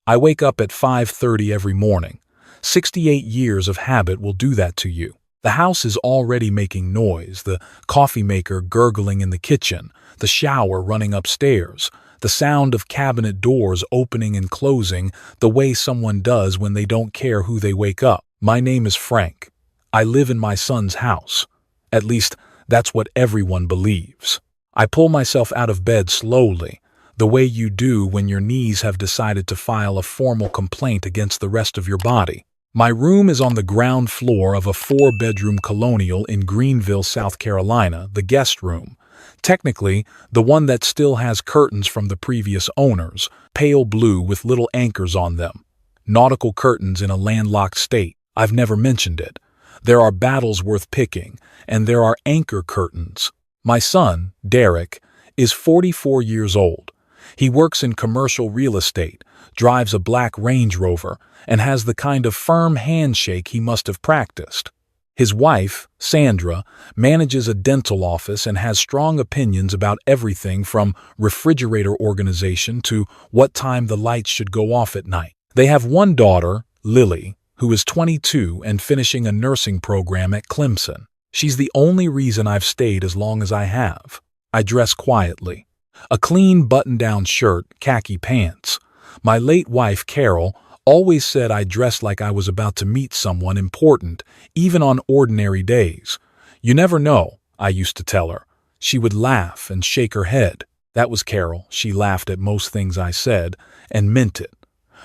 I wake up at 5:30 every morning. 68 years of habit will do that to you. The house is already making noise, the coffee maker gurgling in the kitchen, the shower running upstairs, the sound of cabinet doors opening and closing the way someone does when they don't care who they wake up. My name is Frank. I live in my son's house. At least, that's what everyone believes. I pull myself out of bed slowly, the way you do when your knees have decided to file a formal complaint against the rest of your body. My room is on the ground floor of a 4-bedroom colonial in Greenville, South Carolina, the guest room. Technically, the one that still has curtains from the previous owners, pale blue with little anchors on them. Nautical curtains in a landlocked state. I've never mentioned it. There are battles worth picking, and there are anchor curtains. My son, Derek, is 44 years old. He works in commercial real estate, drives a black Range Rover, and has the kind of firm handshake he must have practiced. His wife, Sandra, manages a dental office and has strong opinions about everything from refrigerator organization to what time the lights should go off at night. They have one daughter, Lily, who is 22 and finishing a nursing program at Clemson. She's the only reason I've stayed as long as I have. I dress quietly. A clean button-down shirt, khaki pants. My late wife, Carol, always said I dressed like I was about to meet someone important, even on ordinary days. You never know, I used to tell her. She would laugh and shake her head. That was Carol. She laughed at most things I said, and meant it.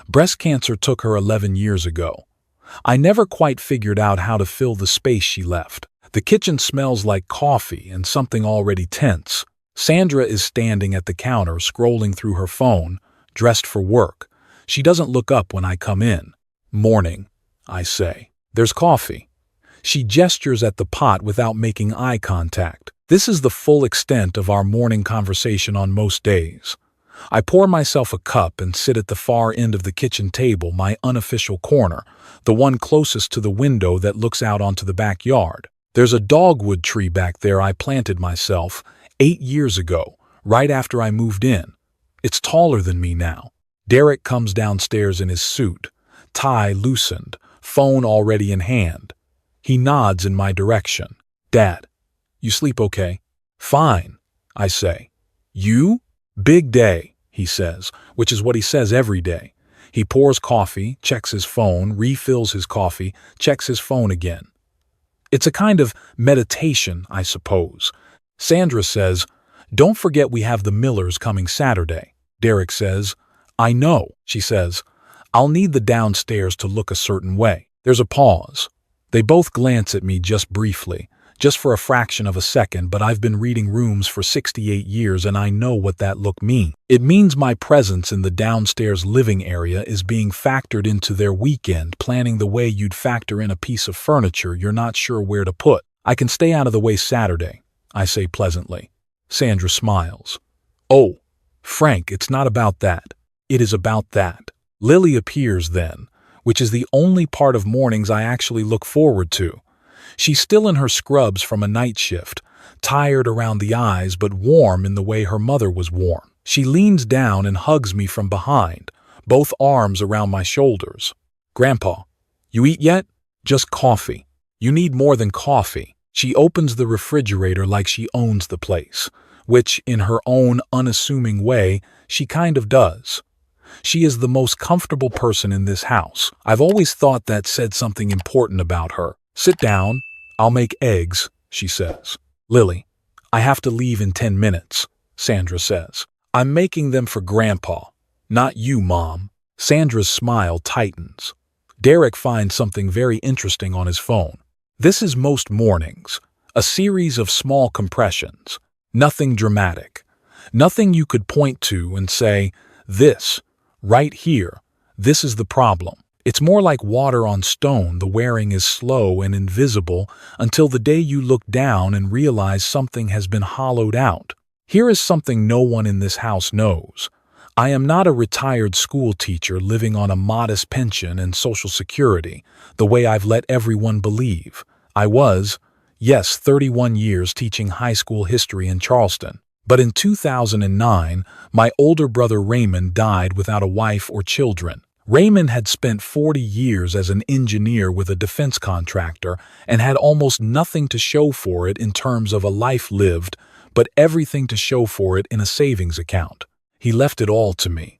Breast cancer took her 11 years ago. I never quite figured out how to fill the space she left. The kitchen smells like coffee and something already tense. Sandra is standing at the counter scrolling through her phone, dressed for work. She doesn't look up when I come in. Morning, I say. There's coffee. She gestures at the pot without making eye contact. This is the full extent of our morning conversation on most days. I pour myself a cup and sit at the far end of the kitchen table, my unofficial corner, the one closest to the window that looks out onto the backyard. There's a dogwood tree back there I planted myself 8 years ago, right after I moved in. It's taller than me now. Derek comes downstairs in his suit, tie loosened, phone already in hand. He nods in my direction. Dad, you sleep okay? Fine, I say. You? Big day, he says, which is what he says every day. He pours coffee, checks his phone, refills his coffee, checks his phone again. It's a kind of meditation, I suppose. Sandra says, "Don't forget we have the Millers coming Saturday." Derek says, "I know," she says. "I'll need the downstairs to look a certain way." There's a pause. They both glance at me just briefly, just for a fraction of a second, but I've been reading rooms for 68 years and I know what that look means. It means my presence in the downstairs living area is being factored into their weekend planning the way you'd factor in a piece of furniture you're not sure where to put. "I can stay out of the way Saturday," I say pleasantly. Sandra smiles. "Oh, Frank, it's not about that. It is about that." Lily appears then, which is the only part of mornings I actually look forward to. She's still in her scrubs from a night shift, tired around the eyes but warm in the way her mother was warm. She leans down and hugs me from behind, both arms around my shoulders. "Grandpa, you eat yet?" "Just coffee." "You need more than coffee." She opens the refrigerator like she owns the place, which, in her own unassuming way, she kind of does. She is the most comfortable person in this house. I've always thought that said something important about her. "Sit down. I'll make eggs," she says. "Lily, I have to leave in 10 minutes, Sandra says. "I'm making them for Grandpa, not you, Mom." Sandra's smile tightens. Derek finds something very interesting on his phone. This is most mornings, a series of small compressions. Nothing dramatic. Nothing you could point to and say, "This, right here, this is the problem." It's more like water on stone. The wearing is slow and invisible until the day you look down and realize something has been hollowed out. Here is something no one in this house knows. I am not a retired school teacher living on a modest pension and Social Security, the way I've let everyone believe. I was, yes, 31 years teaching high school history in Charleston. But in 2009, my older brother Raymond died without a wife or children. Raymond had spent 40 years as an engineer with a defense contractor and had almost nothing to show for it in terms of a life lived, but everything to show for it in a savings account. He left it all to me.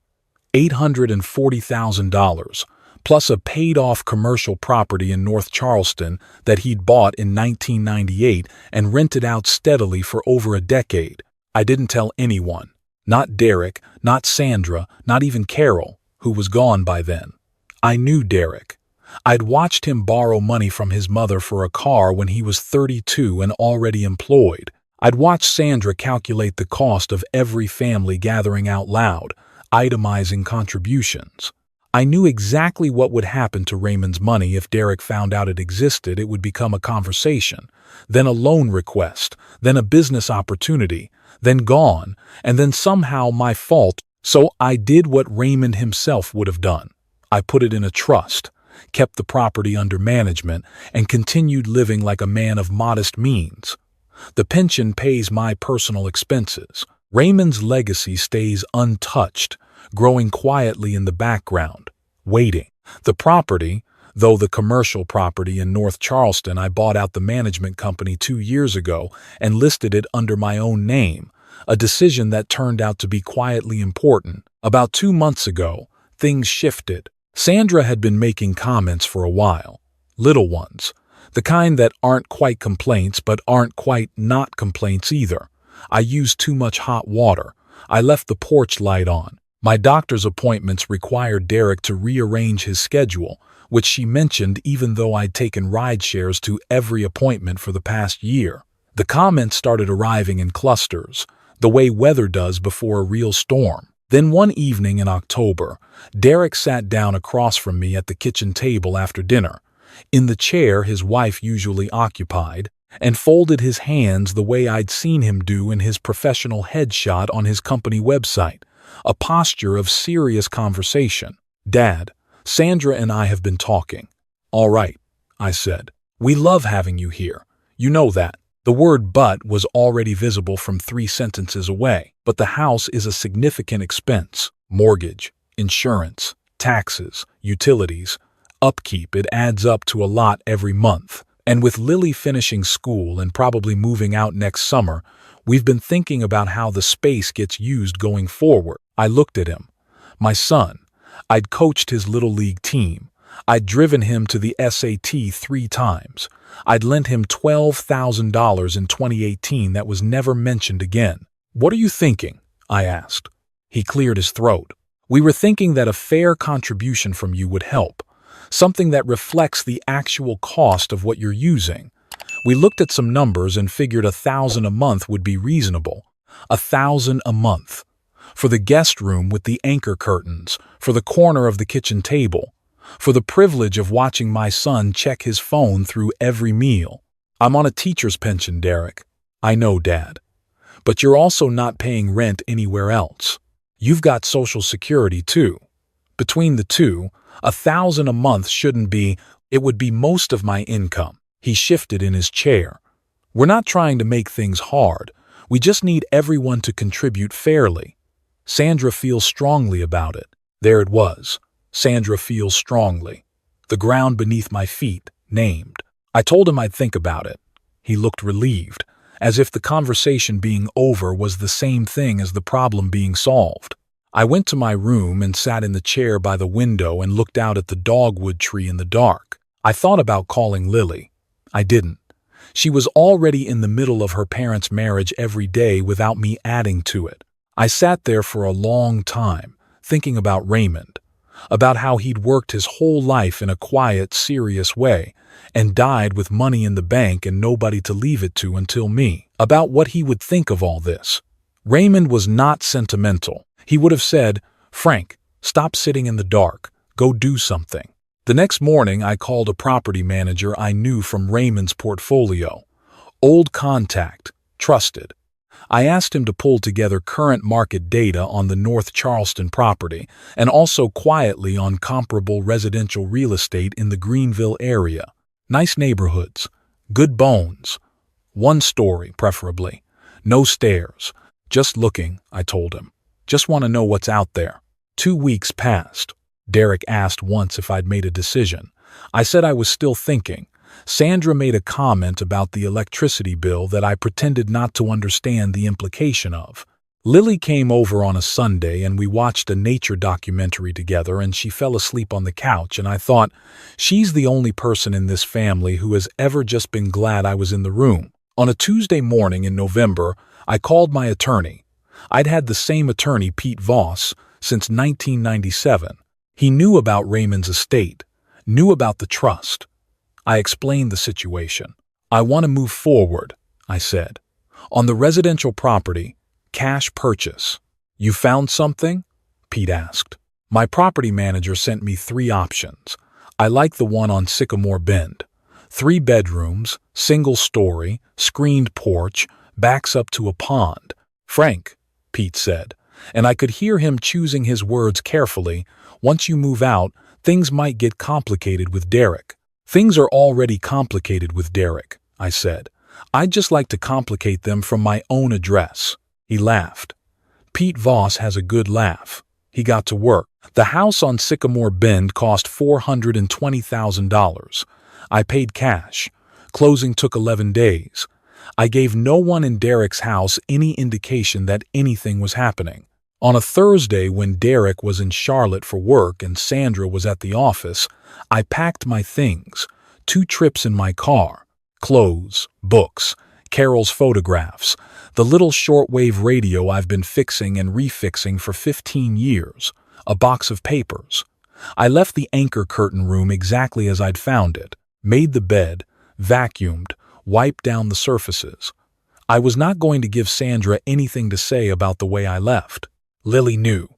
$840,000, plus a paid-off commercial property in North Charleston that he'd bought in 1998 and rented out steadily for over a decade. I didn't tell anyone. Not Derek, not Sandra, not even Carol, who was gone by then. I knew Derek. I'd watched him borrow money from his mother for a car when he was 32 and already employed. I'd watched Sandra calculate the cost of every family gathering out loud, itemizing contributions. I knew exactly what would happen to Raymond's money if Derek found out it existed. It would become a conversation, then a loan request, then a business opportunity, then gone, and then somehow my fault. So I did what Raymond himself would have done. I put it in a trust, kept the property under management, and continued living like a man of modest means. The pension pays my personal expenses. Raymond's legacy stays untouched, growing quietly in the background, waiting. The property, though the commercial property in North Charleston, I bought out the management company 2 years ago and listed it under my own name, a decision that turned out to be quietly important. About 2 months ago, things shifted. Sandra had been making comments for a while, little ones, the kind that aren't quite complaints but aren't quite not complaints either. I used too much hot water. I left the porch light on. My doctor's appointments required Derek to rearrange his schedule, which she mentioned even though I'd taken ride shares to every appointment for the past year. The comments started arriving in clusters, the way weather does before a real storm. Then one evening in October, Derek sat down across from me at the kitchen table after dinner, in the chair his wife usually occupied, and folded his hands the way I'd seen him do in his professional headshot on his company website, a posture of serious conversation. "Dad, Sandra and I have been talking." "All right," I said. "We love having you here. You know that." The word "but" was already visible from 3 sentences away. But the house is a significant expense. Mortgage, insurance, taxes, utilities, upkeep. It adds up to a lot every month. And with Lily finishing school and probably moving out next summer, we've been thinking about how the space gets used going forward. I looked at him. My son. I'd coached his little league team. I'd driven him to the SAT 3 times. I'd lent him $12,000 in 2018 that was never mentioned again. "What are you thinking?" I asked. He cleared his throat. "We were thinking that a fair contribution from you would help. Something that reflects the actual cost of what you're using. We looked at some numbers and figured $1,000 a month would be reasonable. $1,000 a month. For the guest room with the anchor curtains, for the corner of the kitchen table, for the privilege of watching my son check his phone through every meal. I'm on a teacher's pension, Derek. I know, Dad. But you're also not paying rent anywhere else. You've got Social Security, too. Between the two, $1,000 a month shouldn't be, it would be most of my income." He shifted in his chair. "We're not trying to make things hard. We just need everyone to contribute fairly. Sandra feels strongly about it." There it was. Sandra feels strongly. The ground beneath my feet, named. I told him I'd think about it. He looked relieved, as if the conversation being over was the same thing as the problem being solved. I went to my room and sat in the chair by the window and looked out at the dogwood tree in the dark. I thought about calling Lily. I didn't. She was already in the middle of her parents' marriage every day without me adding to it. I sat there for a long time, thinking about Raymond, about how he'd worked his whole life in a quiet, serious way, and died with money in the bank and nobody to leave it to until me, about what he would think of all this. Raymond was not sentimental. He would have said, "Frank, stop sitting in the dark. Go do something." The next morning, I called a property manager I knew from Raymond's portfolio. Old contact, trusted. I asked him to pull together current market data on the North Charleston property and also quietly on comparable residential real estate in the Greenville area. Nice neighborhoods, good bones. 1 story, preferably. No stairs. Just looking, I told him. Just want to know what's out there. 2 weeks passed. Derek asked once if I'd made a decision. I said I was still thinking. Sandra made a comment about the electricity bill that I pretended not to understand the implication of. Lily came over on a Sunday and we watched a nature documentary together, and she fell asleep on the couch, and I thought, she's the only person in this family who has ever just been glad I was in the room. On a Tuesday morning in November, I called my attorney. I'd had the same attorney, Pete Voss, since 1997. He knew about Raymond's estate, knew about the trust. I explained the situation. I want to move forward, I said. On the residential property, cash purchase. You found something? Pete asked. My property manager sent me 3 options. I like the one on Sycamore Bend. 3 bedrooms, single story, screened porch, backs up to a pond. Frank, Pete said, and I could hear him choosing his words carefully. Once you move out, things might get complicated with Derek. Things are already complicated with Derek, I said. I'd just like to complicate them from my own address. He laughed. Pete Voss has a good laugh. He got to work. The house on Sycamore Bend cost $420,000. I paid cash. Closing took 11 days. I gave no one in Derek's house any indication that anything was happening. On a Thursday, when Derek was in Charlotte for work and Sandra was at the office, I packed my things. 2 trips in my car. Clothes, books, Carol's photographs, the little shortwave radio I've been fixing and refixing for 15 years, a box of papers. I left the anchor curtain room exactly as I'd found it, made the bed, vacuumed, wiped down the surfaces. I was not going to give Sandra anything to say about the way I left. Lily knew.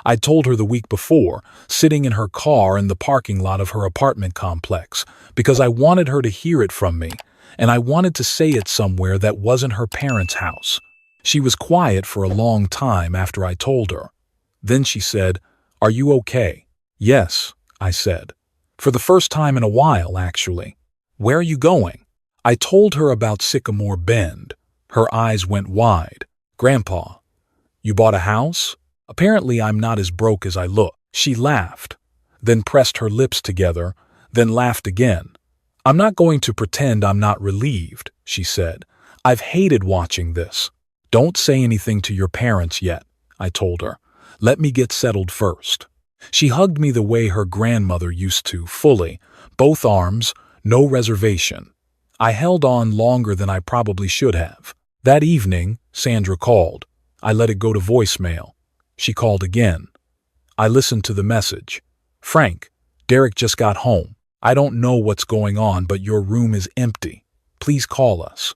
I'd told her the week before, sitting in her car in the parking lot of her apartment complex, because I wanted her to hear it from me, and I wanted to say it somewhere that wasn't her parents' house. She was quiet for a long time after I told her. Then she said, "Are you okay?" "Yes," I said. "For the first time in a while, actually." "Where are you going?" I told her about Sycamore Bend. Her eyes went wide. "Grandpa, you bought a house? Apparently I'm not as broke as I look." She laughed, then pressed her lips together, then laughed again. "I'm not going to pretend I'm not relieved," she said. "I've hated watching this." "Don't say anything to your parents yet," I told her. "Let me get settled first." She hugged me the way her grandmother used to, fully, both arms, no reservation. I held on longer than I probably should have. That evening, Sandra called. I let it go to voicemail. She called again. I listened to the message. "Frank, Derek just got home. I don't know what's going on, but your room is empty. Please call us."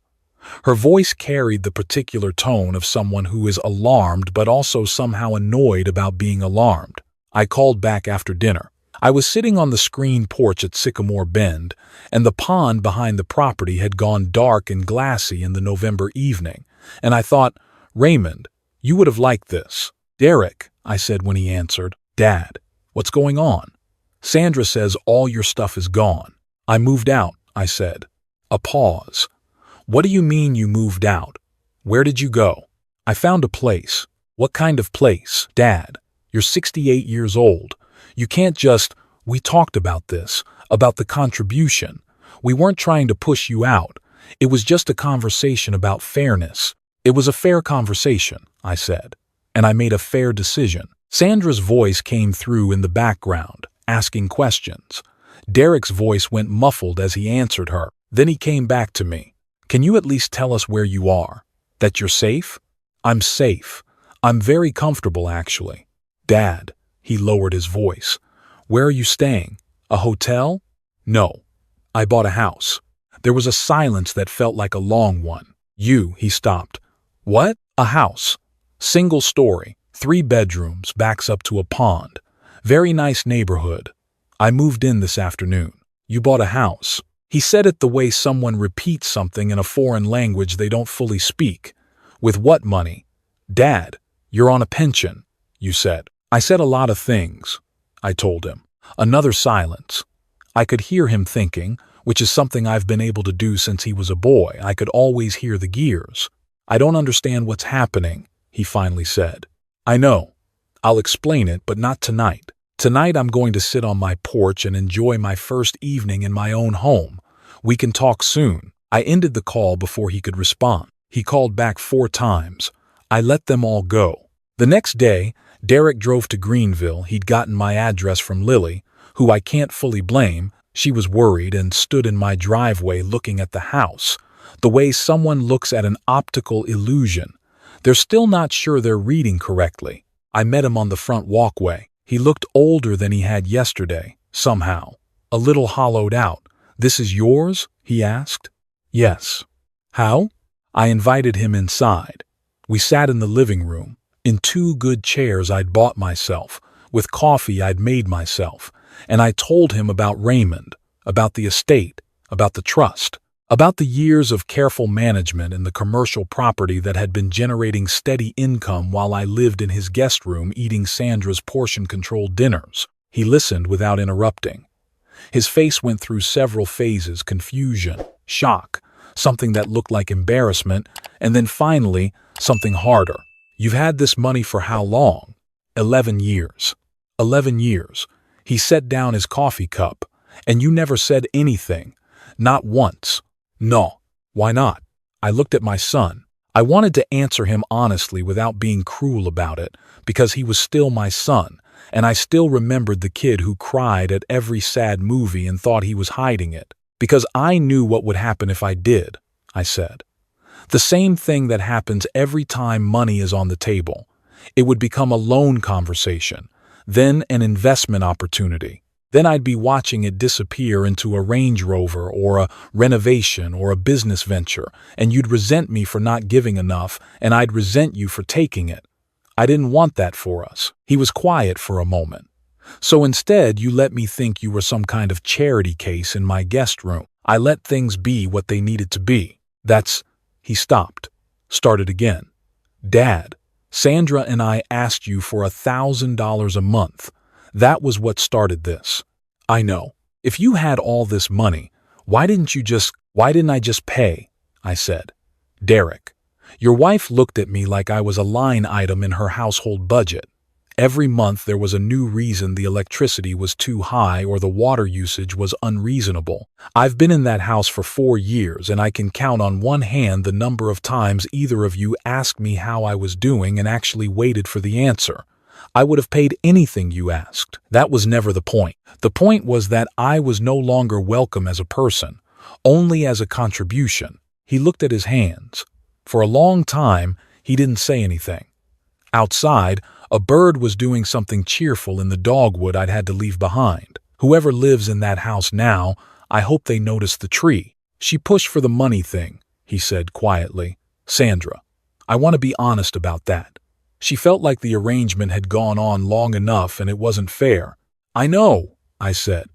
Her voice carried the particular tone of someone who is alarmed but also somehow annoyed about being alarmed. I called back after dinner. I was sitting on the screened porch at Sycamore Bend, and the pond behind the property had gone dark and glassy in the November evening, and I thought, "Raymond, you would have liked this." "Derek," I said when he answered. "Dad, what's going on?" "Sandra says all your stuff is gone." "I moved out," I said. A pause. "What do you mean you moved out? Where did you go?" "I found a place." "What kind of place?" "Dad, you're 68 years old. You can't just—" "We talked about this, about the contribution. We weren't trying to push you out. It was just a conversation about fairness." "It was a fair conversation," I said, "and I made a fair decision." Sandra's voice came through in the background, asking questions. Derek's voice went muffled as he answered her. Then he came back to me. "Can you at least tell us where you are? That you're safe?" "I'm safe. I'm very comfortable, actually." "Dad," he lowered his voice, "where are you staying? A hotel?" "No. I bought a house." There was a silence that felt like a long one. He stopped. "What?" "A house. Single story, 3 bedrooms, backs up to a pond. Very nice neighborhood. I moved in this afternoon." "You bought a house." He said it the way someone repeats something in a foreign language they don't fully speak. "With what money?" "Dad, you're on a pension," you said. I said a lot of things, I told him. Another silence. I could hear him thinking, which is something I've been able to do since he was a boy. I could always hear the gears. "I don't understand what's happening," he finally said. "I know. I'll explain it, but not tonight." Tonight I'm going to sit on my porch and enjoy my first evening in my own home. We can talk soon." I ended the call before he could respond. He called back 4 times. I let them all go. The next day, Derek drove to Greenville. He'd gotten my address from Lily, who I can't fully blame. She was worried and stood in my driveway looking at the house, the way someone looks at an optical illusion. They're still not sure they're reading correctly. I met him on the front walkway. He looked older than he had yesterday, somehow. A little hollowed out. "This is yours?" he asked. "Yes." "How?" I invited him inside. We sat in the living room, in 2 good chairs I'd bought myself, with coffee I'd made myself, and I told him about Raymond, about the estate, about the trust, about the years of careful management and the commercial property that had been generating steady income while I lived in his guest room eating Sandra's portion-controlled dinners. He listened without interrupting. His face went through several phases: confusion, shock, something that looked like embarrassment, and then finally, something harder. "You've had this money for how long?" 11 years. 11 years. He set down his coffee cup. "And you never said anything? Not once?" "No." "Why not?" I looked at my son. I wanted to answer him honestly without being cruel about it, because he was still my son, and I still remembered the kid who cried at every sad movie and thought he was hiding it. "Because I knew what would happen if I did," I said. "The same thing that happens every time money is on the table. It would become a loan conversation, then an investment opportunity. Then I'd be watching it disappear into a Range Rover or a renovation or a business venture, and you'd resent me for not giving enough, and I'd resent you for taking it. I didn't want that for us." He was quiet for a moment. "So instead, you let me think you were some kind of charity case in my guest room. I let things be what they needed to be. That's—" He stopped, started again. "Dad, Sandra and I asked you for $1,000 a month. That was what started this." "I know. If you had all this money, why didn't I just pay?" I said. "Derek, your wife looked at me like I was a line item in her household budget. Every month there was a new reason the electricity was too high or the water usage was unreasonable. I've been in that house for 4 years, and I can count on one hand the number of times either of you asked me how I was doing and actually waited for the answer. I would have paid anything you asked. That was never the point. The point was that I was no longer welcome as a person, only as a contribution." He looked at his hands. For a long time, he didn't say anything. Outside, a bird was doing something cheerful in the dogwood I'd had to leave behind. "Whoever lives in that house now, I hope they notice the tree." "She pushed for the money thing," he said quietly. "Sandra, I want to be honest about that. She felt like the arrangement had gone on long enough and it wasn't fair." "I know," I said.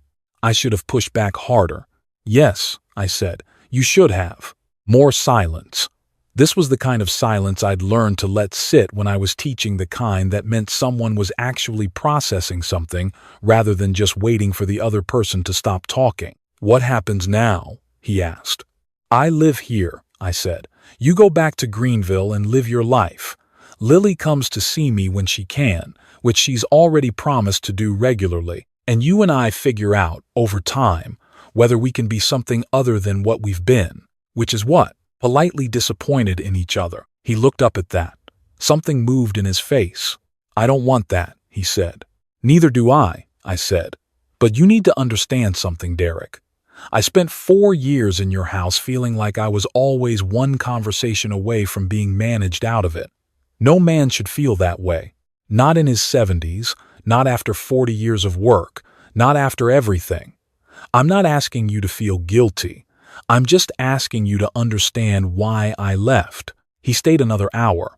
I should have pushed back harder. "Yes," I said, "you should have." More silence. This was the kind of silence I'd learned to let sit when I was teaching, the kind that meant someone was actually processing something rather than just waiting for the other person to stop talking. "What happens now?" he asked. "I live here," I said. "You go back to Greenville and live your life. Lily comes to see me when she can, which she's already promised to do regularly, and you and I figure out, over time, whether we can be something other than what we've been." "Which is what?" "Politely disappointed in each other." He looked up at that. Something moved in his face. "I don't want that," he said. "Neither do I said. "But you need to understand something, Derek. I spent 4 years in your house feeling like I was always one conversation away from being managed out of it. No man should feel that way. Not in his 70s, not after 40 years of work, not after everything. I'm not asking you to feel guilty. I'm just asking you to understand why I left." He stayed another hour.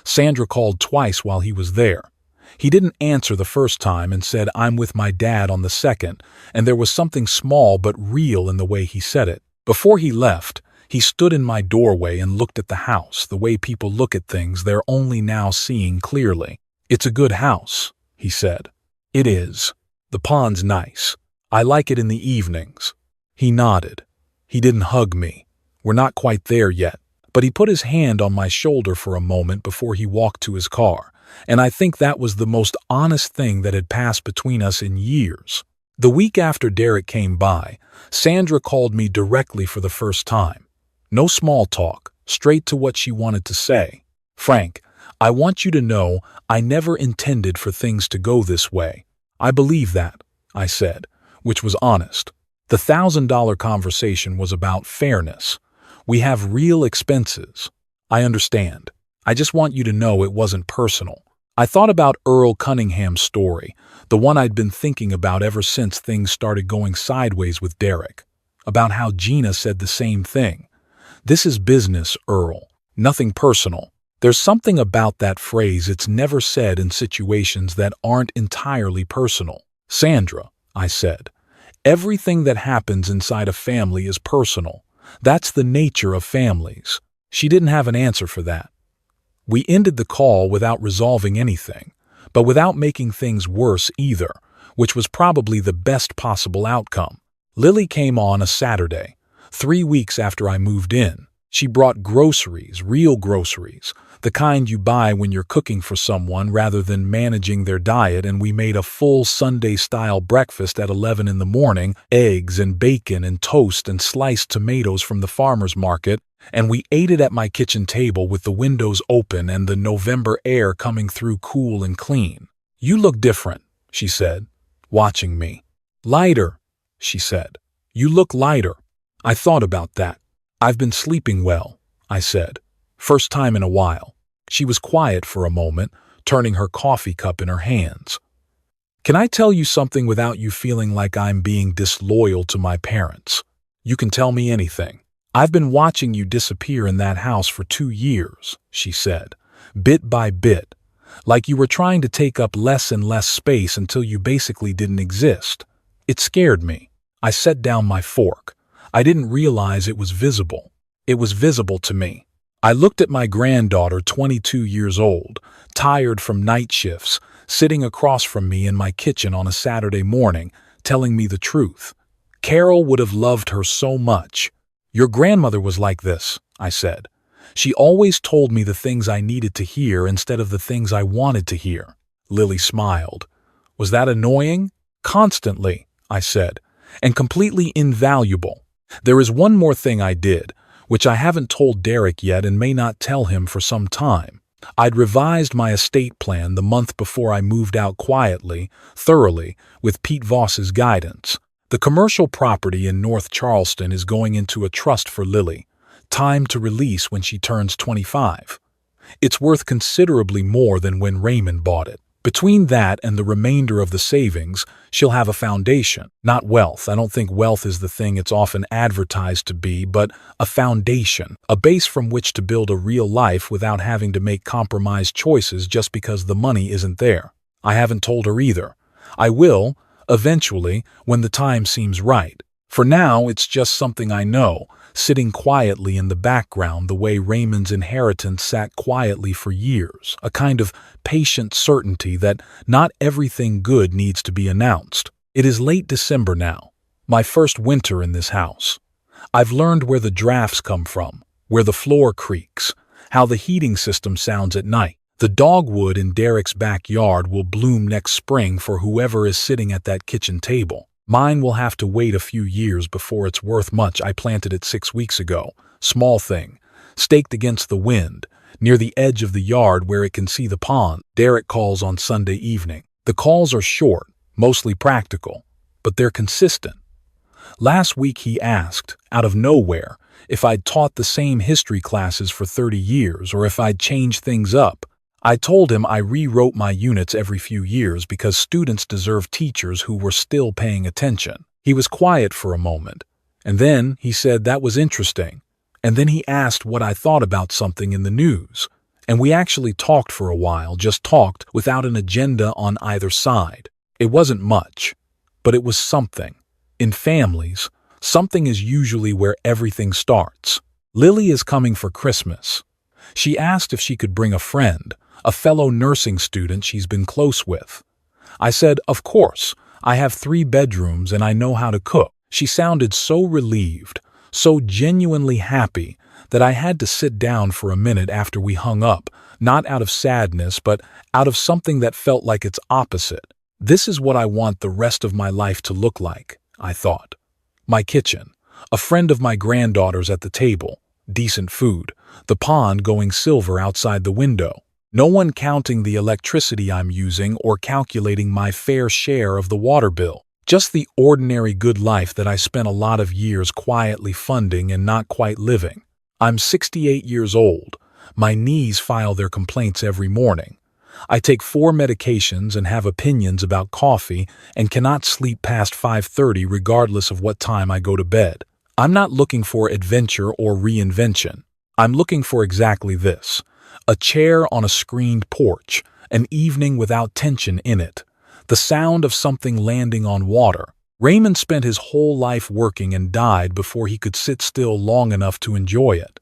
Sandra called twice while he was there. He didn't answer the first time and said, "I'm with my dad," on the second, and there was something small but real in the way he said it. Before he left, he stood in my doorway and looked at the house, the way people look at things they're only now seeing clearly. "It's a good house," he said. "It is. The pond's nice. I like it in the evenings." He nodded. He didn't hug me. We're not quite there yet. But he put his hand on my shoulder for a moment before he walked to his car, and I think that was the most honest thing that had passed between us in years. The week after Derek came by, Sandra called me directly for the first time. No small talk, straight to what she wanted to say. "Frank, I want you to know I never intended for things to go this way." "I believe that," I said, which was honest. The $1,000 conversation was about fairness. "We have real expenses." "I understand. I just want you to know it wasn't personal." I thought about Earl Cunningham's story, the one I'd been thinking about ever since things started going sideways with Derek. About how Gina said the same thing. "This is business, Earl. Nothing personal." There's something about that phrase it's never said in situations that aren't entirely personal. "Sandra," I said, "everything that happens inside a family is personal. That's the nature of families." She didn't have an answer for that. We ended the call without resolving anything, but without making things worse either, which was probably the best possible outcome. Lily came on a Saturday, 3 weeks after I moved in. She brought groceries, real groceries, the kind you buy when you're cooking for someone rather than managing their diet, and we made a full Sunday-style breakfast at 11 in the morning, eggs and bacon and toast and sliced tomatoes from the farmer's market, and we ate it at my kitchen table with the windows open and the November air coming through cool and clean. "You look different," she said, watching me. "Lighter," she said. "You look lighter." I thought about that. "I've been sleeping well," I said. First time in a while. She was quiet for a moment, turning her coffee cup in her hands. "Can I tell you something without you feeling like I'm being disloyal to my parents?" "You can tell me anything." "I've been watching you disappear in that house for 2 years, she said, bit by bit, like you were trying to take up less and less space until you basically didn't exist. It scared me. I set down my fork. I didn't realize it was visible. It was visible to me. I looked at my granddaughter, 22 years old, tired from night shifts, sitting across from me in my kitchen on a Saturday morning, telling me the truth. Carol would have loved her so much. "Your grandmother was like this," I said. "She always told me the things I needed to hear instead of the things I wanted to hear." Lily smiled. "Was that annoying?" "Constantly," I said, "and completely invaluable. There is one more thing I did, which I haven't told Derek yet and may not tell him for some time. I'd revised my estate plan the month before I moved out quietly, thoroughly, with Pete Voss's guidance. The commercial property in North Charleston is going into a trust for Lily, time to release when she turns 25. It's worth considerably more than when Raymond bought it. Between that and the remainder of the savings, she'll have a foundation, not wealth. I don't think wealth is the thing it's often advertised to be, but a foundation, a base from which to build a real life without having to make compromised choices just because the money isn't there. I haven't told her either. I will, eventually, when the time seems right. For now, it's just something I know, sitting quietly in the background the way Raymond's inheritance sat quietly for years, a kind of patient certainty that not everything good needs to be announced. It is late December now, my first winter in this house. I've learned where the drafts come from, where the floor creaks, how the heating system sounds at night. The dogwood in Derek's backyard will bloom next spring for whoever is sitting at that kitchen table. Mine will have to wait a few years before it's worth much. I planted it 6 weeks ago. Small thing, staked against the wind, near the edge of the yard where it can see the pond. Derek calls on Sunday evening. The calls are short, mostly practical, but they're consistent. Last week he asked, out of nowhere, if I'd taught the same history classes for 30 years or if I'd changed things up. I told him I rewrote my units every few years because students deserve teachers who were still paying attention. He was quiet for a moment, and then he said that was interesting. And then he asked what I thought about something in the news. And we actually talked for a while, just talked without an agenda on either side. It wasn't much, but it was something. In families, something is usually where everything starts. Lily is coming for Christmas. She asked if she could bring a friend, a fellow nursing student she's been close with. I said, of course, I have 3 bedrooms and I know how to cook. She sounded so relieved, so genuinely happy, that I had to sit down for a minute after we hung up, not out of sadness, but out of something that felt like its opposite. This is what I want the rest of my life to look like, I thought. My kitchen, a friend of my granddaughter's at the table, decent food, the pond going silver outside the window. No one counting the electricity I'm using or calculating my fair share of the water bill. Just the ordinary good life that I spent a lot of years quietly funding and not quite living. I'm 68 years old. My knees file their complaints every morning. I take 4 medications and have opinions about coffee and cannot sleep past 5:30 regardless of what time I go to bed. I'm not looking for adventure or reinvention. I'm looking for exactly this. A chair on a screened porch, an evening without tension in it, the sound of something landing on water. Raymond spent his whole life working and died before he could sit still long enough to enjoy it.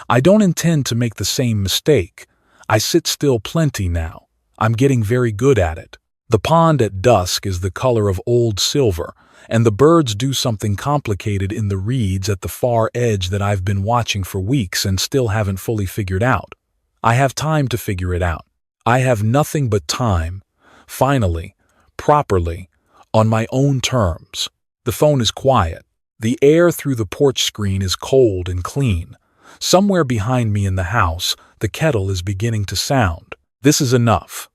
I don't intend to make the same mistake. I sit still plenty now. I'm getting very good at it. The pond at dusk is the color of old silver, and the birds do something complicated in the reeds at the far edge that I've been watching for weeks and still haven't fully figured out. I have time to figure it out. I have nothing but time, finally, properly, on my own terms. The phone is quiet. The air through the porch screen is cold and clean. Somewhere behind me in the house, the kettle is beginning to sound. This is enough.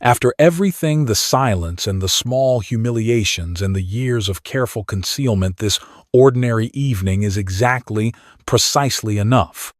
After everything, the silence and the small humiliations and the years of careful concealment, this ordinary evening is precisely enough.